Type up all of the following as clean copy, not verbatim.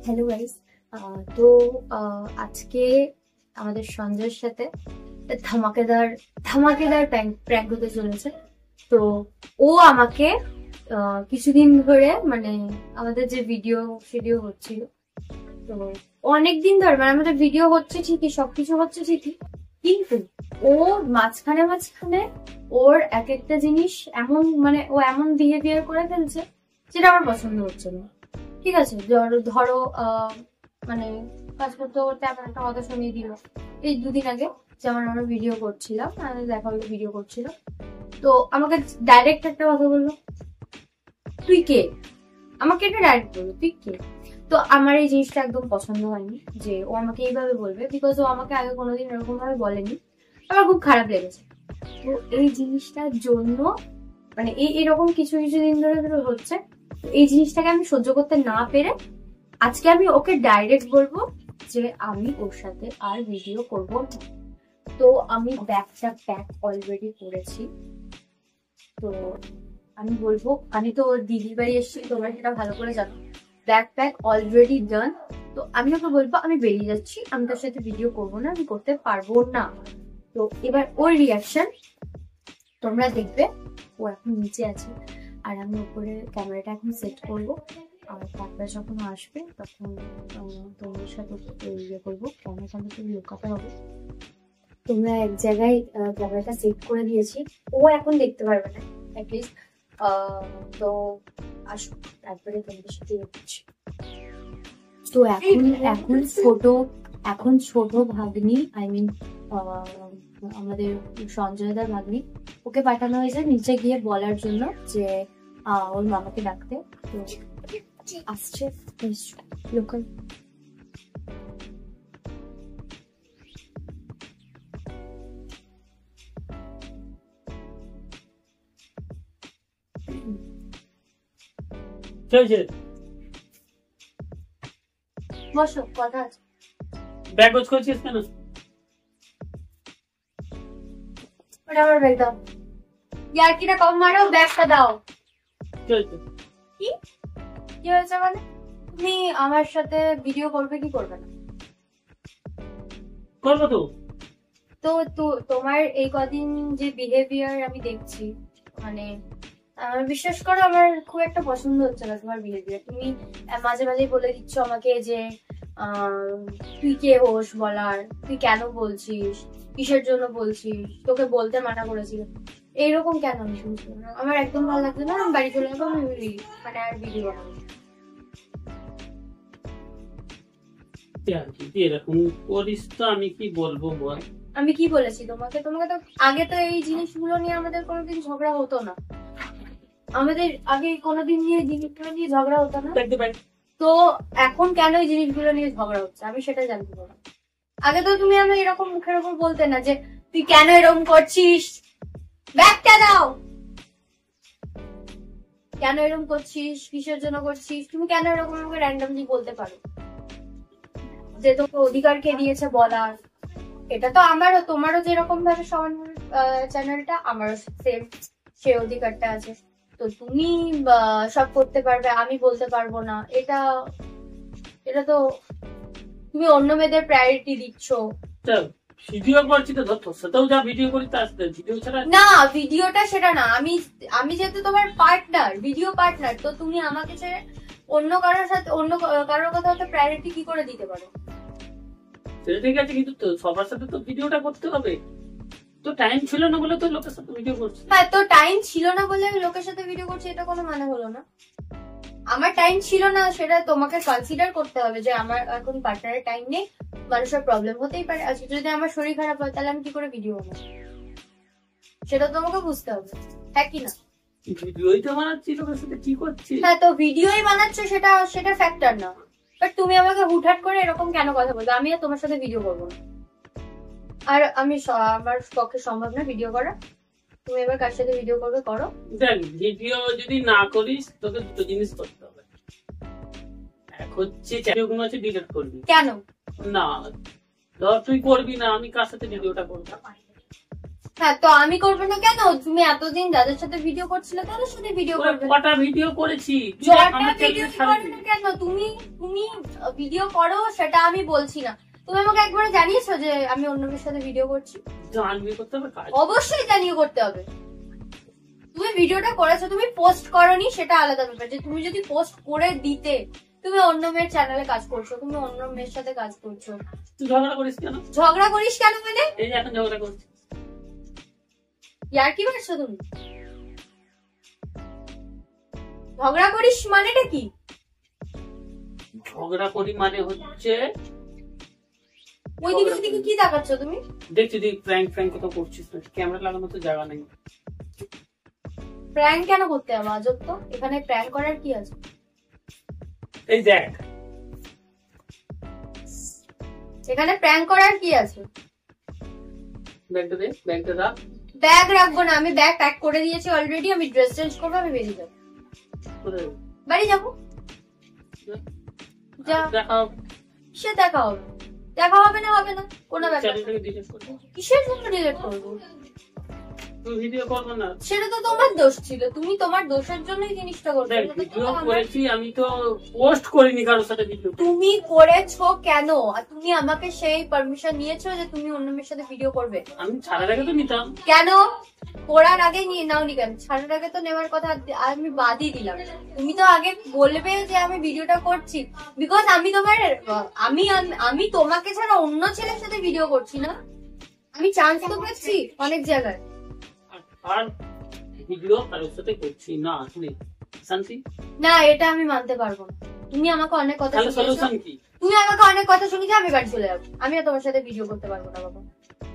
Hello guys. তো আজকে আমাদের সঞ্জয়ের সাথে ধামাকেদার ধামাকেদার প্র্যাঙ্ক হতে চলেছে। তো ও আমাকে কিছুদিন ধরে মানে আমাদের যে ভিডিও হচ্ছিল, তো অনেকদিন ধরে মানে আমাদের ভিডিও হচ্ছে ঠিকই, সবকিছু হচ্ছে ঠিকই, কিন্তু ও মাঝখানে মাঝখানে ওর এক একটা জিনিস এমন মানে ও এমন বিহেভিয়ার করে ফেলছে যেটা আমার পছন্দ হচ্ছে না। ঠিক আছে, ধরো মানে কাজ করতে করতে এমন একটা কথা শুনিয়ে দিল এই দুদিন আগে, যেমন আমরা ভিডিও করছিলাম, দেখা হলো ভিডিও করছিলাম, তো আমাকে ডাইরেক্ট একটা কথা বললো, তুই কে? আমাকে এটা ডাইরেক্ট বললো, তুই কে? তো আমার এই জিনিসটা একদম পছন্দ হয়নি যে ও আমাকে এইভাবে বলবে, বিকজ ও আমাকে আগে কোনোদিন এরকম ভাবে বলেনি। আমার খুব খারাপ লেগেছে। তো এই জিনিসটার জন্য মানে এরকম কিছু কিছু দিন ধরে ধরে হচ্ছে। এই জিনিসটাকে আমি সহ্য করতে না পেরে আজকে আমি ওকে ডাইরেক্ট বলবো যে আমি ওর সাথে আর ভিডিও করব না। তো আমি ব্যাগটা প্যাক অলরেডি করেছি। তো আমি বলবো, আমি তো দিদির বাড়ি এসেছি, তোমরা সেটা ভালো করে জানো, ব্যাগ প্যাক অলরেডি ডান। তো আমি ওকে বলবো আমি বেরিয়ে যাচ্ছি, আমি তার সাথে ভিডিও করবো না, আমি করতে পারবো না। তো এবার ওর রিয়াকশন তোমরা দেখবে। ও এখন নিচে আছে আর আমি উপরে ক্যামেরাটা এখন সেট করবো, আর তারপরে যখন আসবে তখন তোমাদের সাথে ইয়ে করবো, ক্যামেরাটা তো লুকাতে হবে। তোমরা এক জায়গায় ক্যামেরাটা সেট করে দিয়েছি, ও এখন দেখতে পারবে না অ্যাটলিস্ট। তো আসো, তারপরে তোমাদের সাথে ইয়ে করছি। তো এখন ছোট ভাগ্নি, আই মিন আমাদের সঞ্জয়দার ভাগ্নি, ওকে পাঠানো হয়েছে নিচে গিয়ে বলার জন্য যে ওর মামাকে ডাকতে। তো আসছে লোকাল। বসো, কথা আছে। ব্যাগ গোছ করছিস কেন? ওটা আমার ব্যাগ দাও। ইয়ার্কিটা কম মারো, ব্যাগটা দাও। কি কি হয়েছে মানে? তুমি আমার সাথে ভিডিও করবে কি করবে না? করবো তো। তো তোমার এই কদিন যে বিহেভিয়ার আমি দেখছি, মানে বিশ্বাস করো আমার খুব একটা পছন্দ হচ্ছে না তোমার বিহেভিয়ার। তুমি মাঝে মাঝে বলে দিচ্ছ আমাকে যে তুই কে হোস বলার, তুই কেন বলছিস, কিসের জন্য বলছিস, তোকে বলতে মানা করেছিল, এইরকম কেন? আমি শুনছি না, আমার একদম ভালো লাগছে না। আমি বাড়ি চলে যাবো, আমি মানে আর ভিডিও বানাবো। এরকম করিস তো আমি কি বলবো বল? আমি কি বলেছি তোমাকে? তোমাকে তো আগে তো এই জিনিসগুলো নিয়ে আমাদের কোনোদিন ঝগড়া হতো না, আমাদের আগে কোনোদিন নিয়ে জিনিসগুলো নিয়ে ঝগড়া হতো না। তো এখন কেন এই জিনিসগুলো নিয়ে ঝগড়া হচ্ছে আমি সেটা জানতে পারবো। আগে তো তুমি আমি এরকম মুখের ওপর বলতে না যে তুই কেন এরকম করছিস, ব্যাগটা দাও, কেন এরকম করছিস, কিসের জন্য করছিস, তুমি কেন এরকম আমাকে র্যান্ডমলি বলতে পারো যে তোকে অধিকার কে দিয়েছে বলার? এটা তো আমারও তোমারও যেরকম ভাবে সমান চ্যানেলটা, আমারও সেম সে অধিকারটা আছে। তো তুমি সব করতে পারবে, আমি বলতে পারবো না, এটা এটা তো তুমি অন্য মেয়েদের প্রায়োরিটি দিচ্ছ। ভিডিও করছি তো, তোর সাথেও যা ভিডিও করি তার ভিডিও ছাড়া না, ভিডিওটা সেটা না, আমি যেহেতু তোমার পার্টনার, ভিডিও পার্টনার, তো তুমি আমাকে ছেড়ে অন্য কারোর সাথে অন্য কারোর কথা হতে প্রায়োরিটি কি করে দিতে পারো? সেটা ঠিক আছে, কিন্তু সবার সাথে তো ভিডিওটা করতে হবে। তো টাইম ছিল না বলে তো লোকের সাথে ভিডিও করছি। হ্যাঁ, তো টাইম ছিল না বলে লোকের সাথে ভিডিও করছি, এটা কোনো মানে হলো না। আমার টাইম ছিল না সেটা তোমাকে কনসিডার করতে হবে যে আমার এখন পার্টনারের টাইম নেই, মানুষের প্রবলেম হতেই পারে। আজকে যদি আমার শরীর খারাপ হয় তাহলে আমি কি করে ভিডিও বানাবো, সেটা তোমাকে বুঝতে হবে, হ্যাঁ কি না? ভিডিওই তো বানাচ্ছি, লোকের সাথে কি করছি? হ্যাঁ, তো ভিডিওই বানাচ্ছ, সেটা ফ্যাক্টর না। বাট তুমি আমাকে হুটহাট করে এরকম কেন কথা বলবে? আমি আর তোমার সাথে ভিডিও করবো না, আর আমার পক্ষে সম্ভব না ভিডিও করা। তুমি এবার কার সাথে ভিডিও করবে করো। দেখ, ভিডিও যদি না করিস তোকে দুটো জিনিস করতে হবে। এক হচ্ছে ভিডিওগুলো আছে ডিলিট করবি। কেন? না, ধর তুই করবি না, আমি কার সাথে ভিডিওটা করবো? হ্যাঁ, তো আমি করবো না কেন? তুমি এতদিন যাদের সাথে ভিডিও করছিলে তাদের সাথে ভিডিও করবে। কটা ভিডিও করেছি, কেন? তুমি তুমি ভিডিও করো, সেটা আমি বলছি না। তুমি আমাকে একবার জানিয়েছো যে আমি অন্য মেয়ের সাথে ভিডিও করছি? জানবি করতে হবে, অবশ্যই জানিয়ে করতে হবে। তুমি ভিডিওটা করেছো, তুমি পোস্ট করনি, সেটা আলাদা ব্যাপার। যে তুমি যদি পোস্ট করে দিতে, তুমি অন্য মেয়ের চ্যানেলে কাজ করছো, তুমি অন্য মেয়ের সাথে কাজ করছো। তুই ঝগড়া করিস কেন? ঝগড়া করিস কেন মানে? এই যে এখন ঝগড়া করছিস, ইয়ার কি মারছো তুমি? ঝগড়া করিস মানেটা কি? ঝগড়া করি মানে হচ্ছে ওইদিকে ওইদিকে কি দেখাচ্ছ তুমি? দেখছি তুই প্র্যাঙ্ক কোথাও করছিস না, ক্যামেরা লাগানো তো জায়গা নেই। প্র্যাঙ্ক কেন করতে হবে আজব তো? এখানে প্র্যাঙ্ক করার কি আছে? এই দেখ, এখানে প্র্যাঙ্ক করার কি আছে? ব্যাগটা দে, ব্যাগটা রাখ। ব্যাগ রাখবো না, আমি ব্যাগ প্যাক করে দিয়েছি অলরেডি। আমি ড্রেস চেঞ্জ করবো, আমি বেরিয়ে যাবো। বাড়ি যাবো। যা দেখা সে দেখা হবে, দেখা হবে না হবে না কোনো ব্যাপার। কিসের জন্য ডিলিট করবো? ভিডিও করবো না, সেটা তো তোমার দোষ ছিল। তুমি তোমার দোষের জন্যই জিনিসটা করবে। ভিডিও করেছি আমি, তো পোস্ট করিনি কারোর সাথে ভিডিও। তুমি করেছো কেন? আর তুমি আমাকে সেই পারমিশন নিয়েছো যে তুমি অন্য মেয়ের সাথে ভিডিও করবে? আমি ছাড়ার আগে তো নিতাম। কেন করার আগে নিয়ে নাওনি কেন? ছাড়ার আগে তো নেওয়ার কথা আমি বাদই দিলাম। তুমি তো আগে বলবে যে আমি ভিডিওটা করছি, বিকজ আমি তোমার আমি তোমাকে ছাড়া অন্য ছেলের সাথে ভিডিও করছি না। আমি চান্স তো পেয়েছি অনেক জায়গায়। আর ভিডিও কারোর সাথে করছি না, শুনি শান্তি না, এটা আমি মানতে পারবো না। তুমি আমাকে অনেক কথা সলিউশন কি? তুমি আমাকে অনেক কথা শুনিয়ে আমি বাড়ি চলে যাবো। আমি আর তোমার সাথে ভিডিও করতে পারবো না বাবা।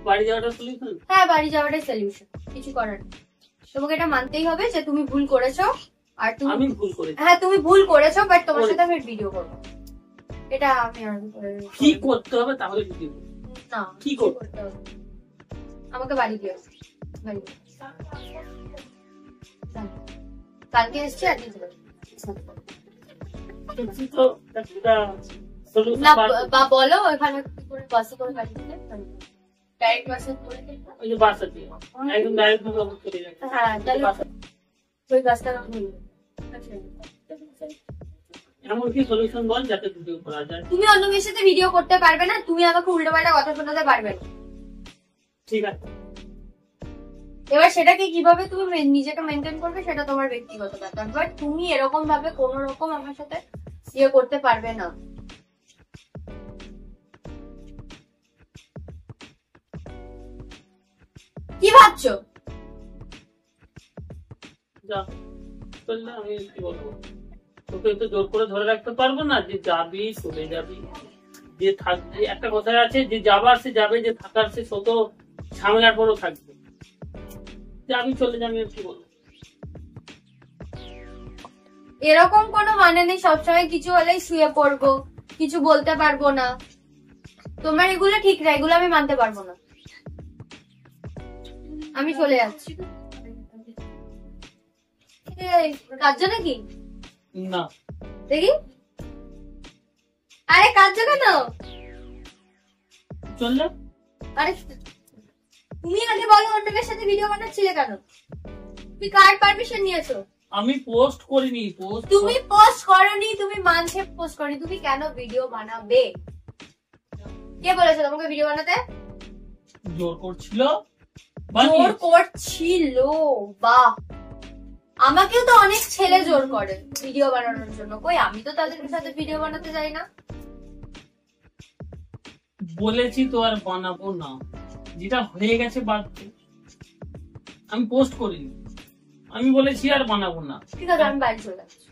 বাড়ি যাওয়াটা সলিউশন? হ্যাঁ, বাড়ি যাওয়াটাই সলিউশন, কিছু করার নেই। তোমাকে এটা মানতেই হবে যে তুমি ভুল করেছো। আর তুমি আমি ভুল করেছি। হ্যাঁ, তুমি ভুল করেছো, বাট তোমার সাথে আমি ভিডিও করবো। এটা আমি আর কি করতে হবে তাহলে ভিডিও? না, কি করতে হবে? আমাকে বাড়ি দিয়ে বাড়ি কালকে এসছি আর কিছু না। বা বলো ওখানে করে বাসে করে গাড়ি দিলে ডাইরেক্ট বাসে করে ওই যে বাস আছে একদম ডাইরেক্ট চলে যাবে। হ্যাঁ, তাহলে ওই বাসটা এমন কি সলিউশন বল যাতে ভিডিও করা যায়? তুমি অন্য মেয়ের সাথে ভিডিও করতে পারবে না, তুমি আমাকে উল্টোপাল্টা কথা শোনাতে পারবে না। ঠিক আছে, এবার সেটাকে কিভাবে তুমি নিজেকে মেনটেন করবে সেটা তোমার ব্যক্তিগত ব্যাপার, বাট তুমি এরকম ভাবে কোন রকম আমার সাথে ইয়ে করতে পারবে না। কি ভাবছো? যা চললে আমি কি বলবো, তোকে তো জোর করে ধরে রাখতে পারবো না যে যাবি চলে যাবি। যে থাকবে, একটা কথা আছে, যে যাবার সে যাবে, যে থাকার সে শত ঝামেলার পরও থাকবে। যাবি চলে যাবি, কি বলবো? এরকম কোনো মানে নেই সবসময় কিছু হলেই শুয়ে পড়বো, কিছু বলতে পারবো না। তোমার এগুলো ঠিক না, এগুলো আমি মানতে পারবো না। আমি চলে যাচ্ছি। কাজ নাকি? না দেখি। আরে কাজ কেন? চললে। আরে তুমি আগে বলো অন্য মেয়ের সাথে ভিডিও বানাচ্ছিলে কেন? তুমি কার পারমিশন নিয়েছো? আমি পোস্ট করিনি। তুমি পোস্ট করনি, তুমি মানছে পোস্ট করনি, তুমি কেন ভিডিও বানাবে? কে বলেছে তোমাকে ভিডিও বানাতে? জোর করছিল। জোর করছিল? বাহ, আমাকেও তো অনেক ছেলে জোর করে ভিডিও বানানোর জন্য। কই আমি তো তাদের সাথে ভিডিও বানাতে যাই না। বলেছি তো আর বানাবো না, যেটা হয়ে গেছে বাদ। আমি পোস্ট করিনি, আমি বলেছি আর বানাবো না। ঠিক আছে, আমি বাড়ি চলে যাচ্ছি।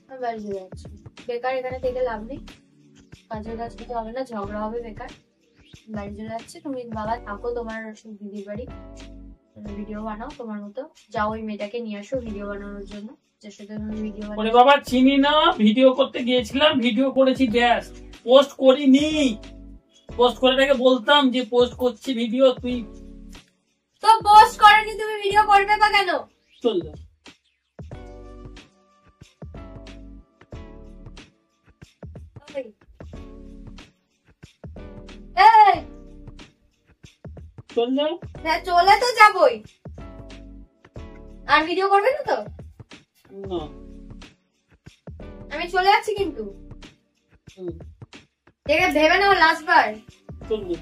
আমি বাড়ি চলে যাচ্ছি। বেকার এখানে থেকে লাভ নেই, কাজের কাজ কিছু হবে না, ঝগড়া হবে বেকার। বাড়ি চলে যাচ্ছে। তুমি বাবা থাকো তোমার দিদির বাড়ি, ভিডিও বানাও তোমার মতো। যাও ওই মেয়েটাকে নিয়ে আসো ভিডিও বানানোর জন্য, যার সাথে তুমি ভিডিও বানাও। ওরে বাবা চিনি না, ভিডিও করতে গিয়েছিলাম, ভিডিও করেছি ব্যাস, পোস্ট করিনি। পোস্ট করে তাকে বলতাম যে পোস্ট করছি ভিডিও, তুই তো পোস্ট করনি, তুমি ভিডিও করবে বা কেন? চল যা। চল যাও। হ্যাঁ চলে তো যাবই। আর ভিডিও করবে না তো? না আমি চলে যাচ্ছি কিন্তু। হুম, দেখে ভেবে নাও লাস্ট বার। চলবে।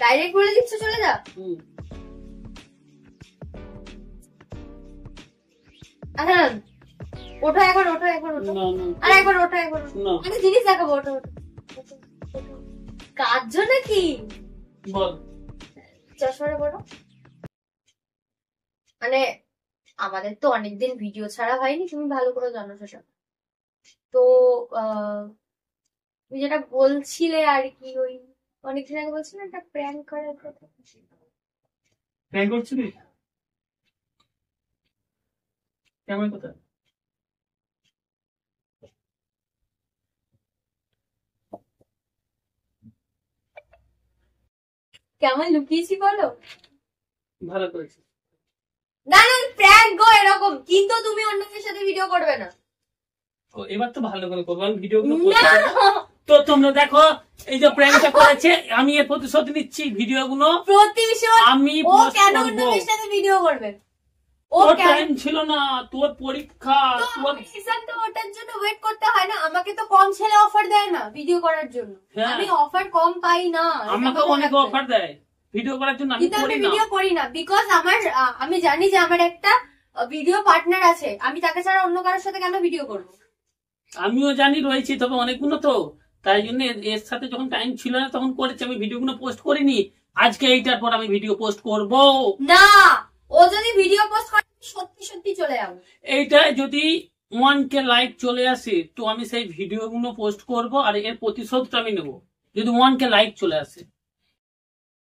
ডাইরেক্ট বলে দিচ্ছ চলে যা। হুম, হ্যাঁ ওঠো এখন, ওঠো এখন, ওঠো। না না আর একবার ওঠো, একবার ওঠো। না। আমি জিনিস দেখাবো, ওঠো ওঠো। কাজ নাকি? বল। চশমাটা পড়ো। মানে আমাদের তো অনেকদিন ভিডিও ছাড়া হয়নি, তুমি ভালো করে জানো সেটা। তো তুমি যেটা বলছিলে আর কি, ওই অনেকদিন আগে বলছিলে একটা প্র্যাঙ্ক করার কথা। প্র্যাঙ্ক করছিলি? কেমন কথা? কেমন লুকিয়েছি বলো? ভালো করেছিস। না না প্র্যাঙ্ক গো এরকম, কিন্তু তুমি অন্যদের সাথে ভিডিও করবে না। ও এবার তো ভালো করে করবো, আমি ভিডিও গুলো না তো তোমরা দেখো এই যে প্র্যাঙ্কটা করেছে, আমি এর প্রতিশোধ নিচ্ছি। ভিডিও গুলো প্রতিশোধ? আমি ও post কেন করবো। অন্যদের সাথে ভিডিও করবে? ও তোর কেন? টাইম ছিল না, তোর পরীক্ষা, তোর তো ওটার জন্য ওয়েট করতে হয় না? আমাকে তো কম ছেলে অফার দেয় না ভিডিও করার জন্য। হ্যাঁ। আমি অফার কম পাই না। আমাকে অনেক অফার দেয় ভিডিও করার জন্য, আমি কিন্তু আমি করি না। ভিডিও করি না বিকজ আমি জানি যে আমার একটা ভিডিও পার্টনার আছে, আমি তাকে ছাড়া অন্য কারোর সাথে কেন ভিডিও করব? আমিও জানি রয়েছে, তবে অনেকগুলো তো, তাই জন্য এর সাথে যখন টাইম ছিল না তখন করেছি। আমি ভিডিওগুলো পোস্ট করিনি, আজকে এইটার পর আমি ভিডিও পোস্ট করব না। ও যদি ভিডিও পোস্ট করে সত্যি সত্যি চলে যাবো। এইটা যদি 1K লাইক চলে আসে তো আমি সেই ভিডিওগুলো পোস্ট করব, আর এর প্রতিশোধটা আমি নেব যদি 1K লাইক চলে আসে।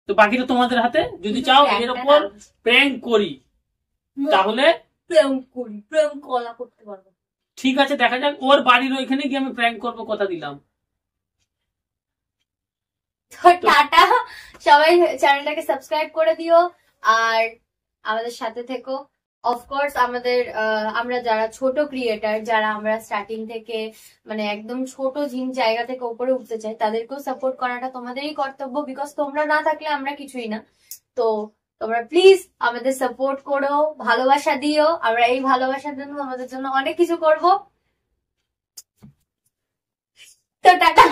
তো বাকিটা তোমাদের হাতে। যদি চাও এর উপর প্র্যাঙ্ক করি তাহলে প্রেম করি, প্রেম কলা করতে পারবো। ঠিক আছে, দেখা যাক। ওর বাড়ির ওইখানে গিয়ে আমি প্র্যাঙ্ক করবো, কথা দিলাম। তো টাটা, সবাই চ্যানেলটাকে সাবস্ক্রাইব করে দিও আর আমাদের সাথে থেকো। অফকোর্স আমাদের আমরা যারা ছোট ক্রিয়েটার, যারা আমরা স্টার্টিং থেকে মানে একদম ছোট জায়গা থেকে উপরে উঠতে চাই, তাদেরকেও সাপোর্ট করাটা তোমাদেরই কর্তব্য, বিকজ তোমরা না থাকলে আমরা কিছুই না। তো তোমরা প্লিজ আমাদের সাপোর্ট করো, ভালোবাসা দিও। আমরা এই ভালোবাসার জন্য আমাদের জন্য অনেক কিছু করব। তো টাটা।